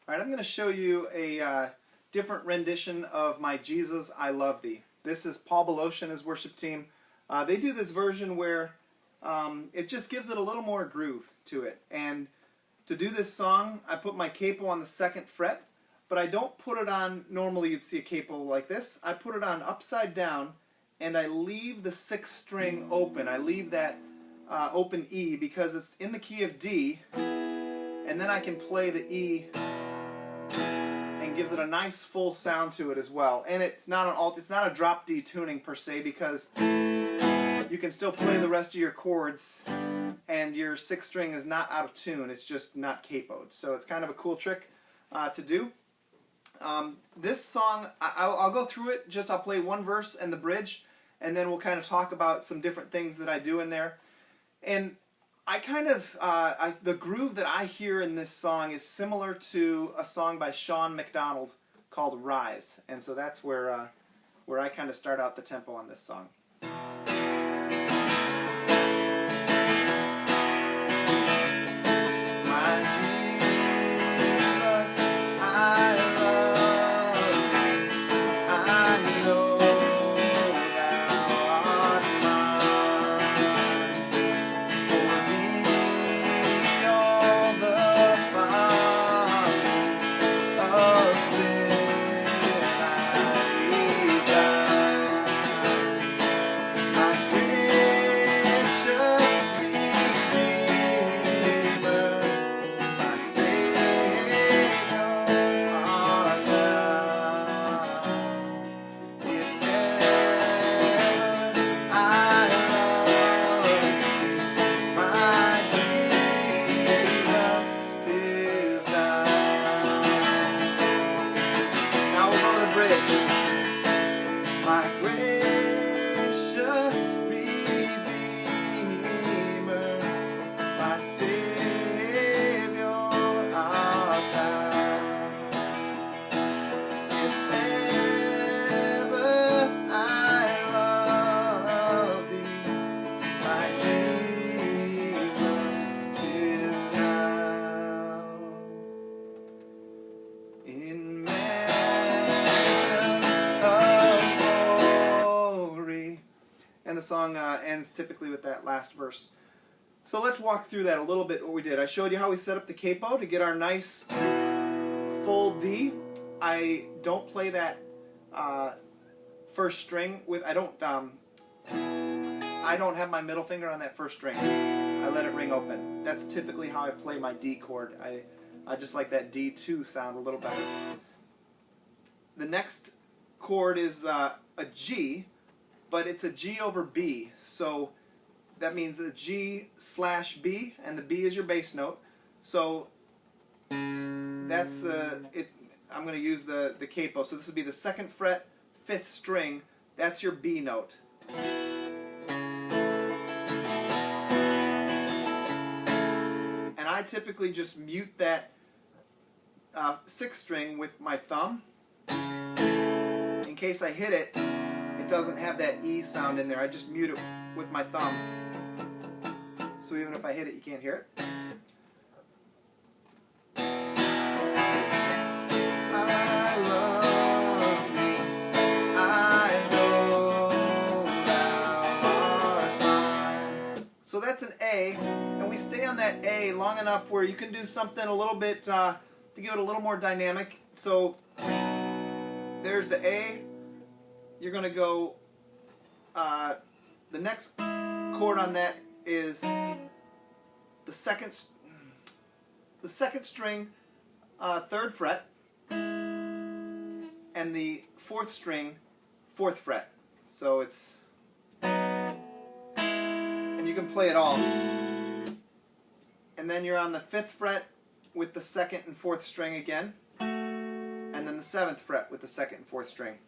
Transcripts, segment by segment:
All right, I'm going to show you a different rendition of my Jesus, I Love Thee. This is Paul Baloche and his worship team. They do this version where it just gives it a little more groove to it. And to do this song, I put my capo on the 2nd fret, but I don't put it on, normally you'd see a capo like this. I put it on upside down, and I leave the 6th string open. I leave that open E because it's in the key of D, and then I can play the E and gives it a nice full sound to it as well. And it's not a drop D tuning per se, because you can still play the rest of your chords and your 6th string is not out of tune. It's just not capoed. So it's kind of a cool trick to do. This song, I'll go through it. I'll play one verse and the bridge, and then we'll kind of talk about some different things that I do in there. And I kind of, the groove that I hear in this song is similar to a song by Sean McDonald called Rise. And so that's where I kind of start out the tempo on this song. And the song ends typically with that last verse. So let's walk through that a little bit, what we did. I showed you how we set up the capo to get our nice full D. I don't play that first string with, I don't have my middle finger on that first string. I let it ring open. That's typically how I play my D chord. I just like that D2 sound a little better. The next chord is a G, but it's a G over B, so that means a G/B, and the B is your bass note. So that's I'm going to use the capo. So this would be the 2nd fret, 5th string. That's your B note. And I typically just mute that 6th string with my thumb. In case I hit it, it doesn't have that E sound in there. I just mute it with my thumb. So even if I hit it, you can't hear it. I love thee, I know thou art mine. So that's an A, and we stay on that A long enough where you can do something a little bit to give it a little more dynamic. So there's the A. You're going to go, the next chord on that is the second string, 3rd fret, and the 4th string, 4th fret. So it's, and you can play it all. And then you're on the 5th fret with the 2nd and 4th string again, and then the 7th fret with the 2nd and 4th string.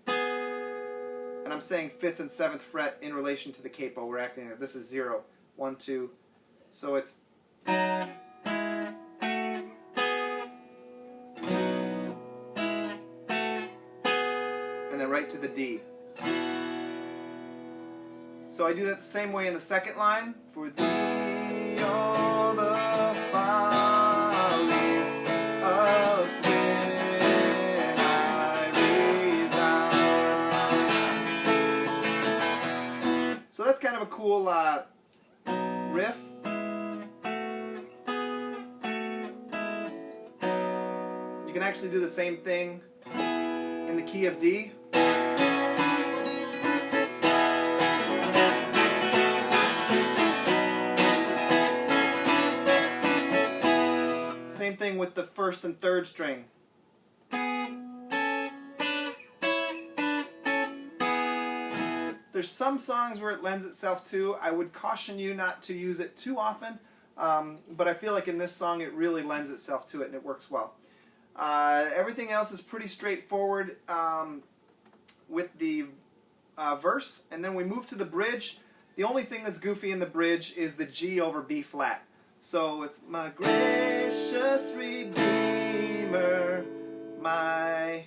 And I'm saying 5th and 7th fret in relation to the capo. We're acting like this is 0, 1, 2. So it's, and then right to the D. So I do that the same way in the 2nd line. For thee all the follies of sin. of a cool riff. You can actually do the same thing in the key of D. Same thing with the first and third string. There's some songs where it lends itself to. I would caution you not to use it too often, but I feel like in this song it really lends itself to it and it works well. Everything else is pretty straightforward with the verse, and then we move to the bridge. The only thing that's goofy in the bridge is the G over B flat. So it's my gracious Redeemer, my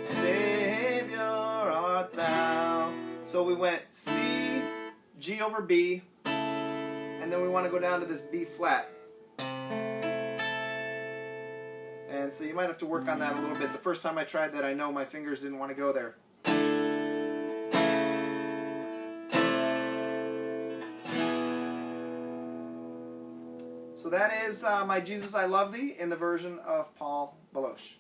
Savior art thou. So we went C, G over B, and then we want to go down to this B flat. And so you might have to work on that a little bit. The first time I tried that, I know my fingers didn't want to go there. So that is My Jesus I Love Thee in the version of Paul Baloche.